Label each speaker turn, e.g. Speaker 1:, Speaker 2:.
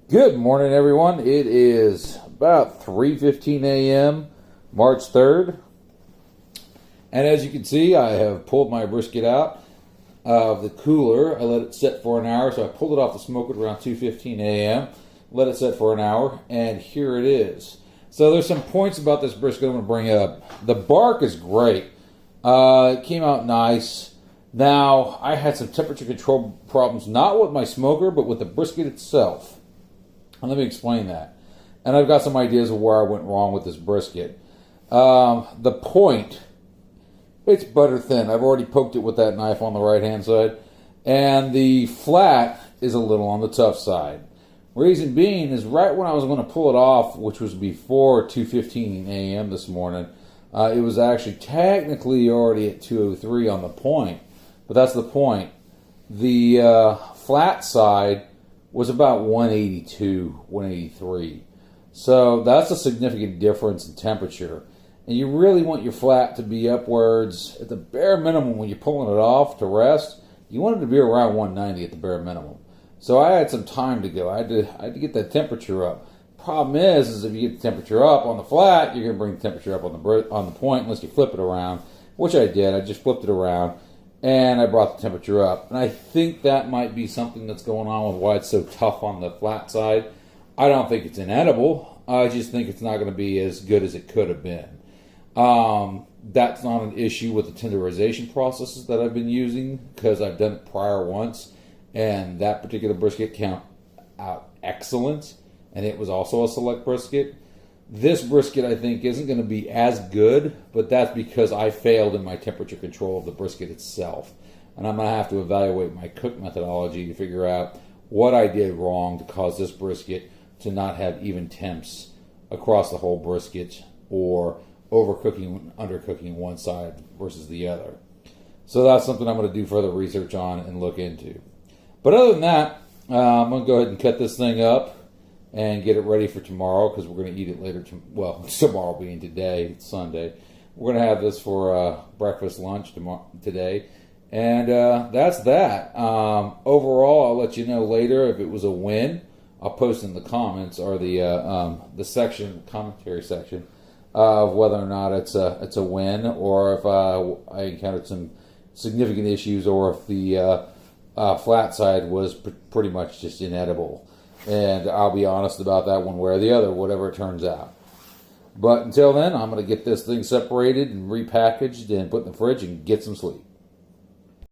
Speaker 1: Good morning, everyone. It is about 3:15 a.m., March 3rd. And as you can see, I have pulled my brisket out of the cooler. I let it set for an hour, so I pulled it off the smoker at around 2:15 a.m., let it set for an hour, and here it is. So there's some points about this brisket I'm going to bring up. The bark is great. It came out nice. Now, I had some temperature control problems, not with my smoker, but with the brisket itself. And let me explain that. And I've got some ideas of where I went wrong with this brisket. The point, it's butter thin. I've already poked it with that knife on the right-hand side. And the flat is a little on the tough side. Reason being is right when I was going to pull it off, which was before 2:15 a.m. this morning, it was actually technically already at 2:03 on the point. But that's the point. The flat side was about 182, 183. So that's a significant difference in temperature. And you really want your flat to be upwards, at the bare minimum when you're pulling it off to rest, you want it to be around 190 at the bare minimum. So I had some time to go. I had to get that temperature up. Problem is if you get the temperature up on the flat, you're going to bring the temperature up on the point unless you flip it around, which I did. I just flipped it around. And I brought the temperature up. And I think that might be something that's going on with why it's so tough on the flat side. I don't think it's inedible. I just think it's not going to be as good as it could have been. That's not an issue with the tenderization processes that I've been using because I've done it prior once. And that particular brisket came out excellent. And it was also a select brisket. This brisket, I think, isn't going to be as good, but that's because I failed in my temperature control of the brisket itself. And I'm going to have to evaluate my cook methodology to figure out what I did wrong to cause this brisket to not have even temps across the whole brisket or overcooking, undercooking one side versus the other. So that's something I'm going to do further research on and look into. But other than that, I'm going to go ahead and cut this thing up and get it ready for tomorrow because we're going to eat it later. Tomorrow being today, it's Sunday. We're going to have this for breakfast, lunch today. And that's that. Overall, I'll let you know later if it was a win. I'll post in the comments or the section, commentary section, of whether or not it's a win or if I encountered some significant issues or if the flat side was pretty much just inedible. And I'll be honest about that one way or the other, whatever it turns out. But until then, I'm going to get this thing separated and repackaged and put in the fridge and get some sleep.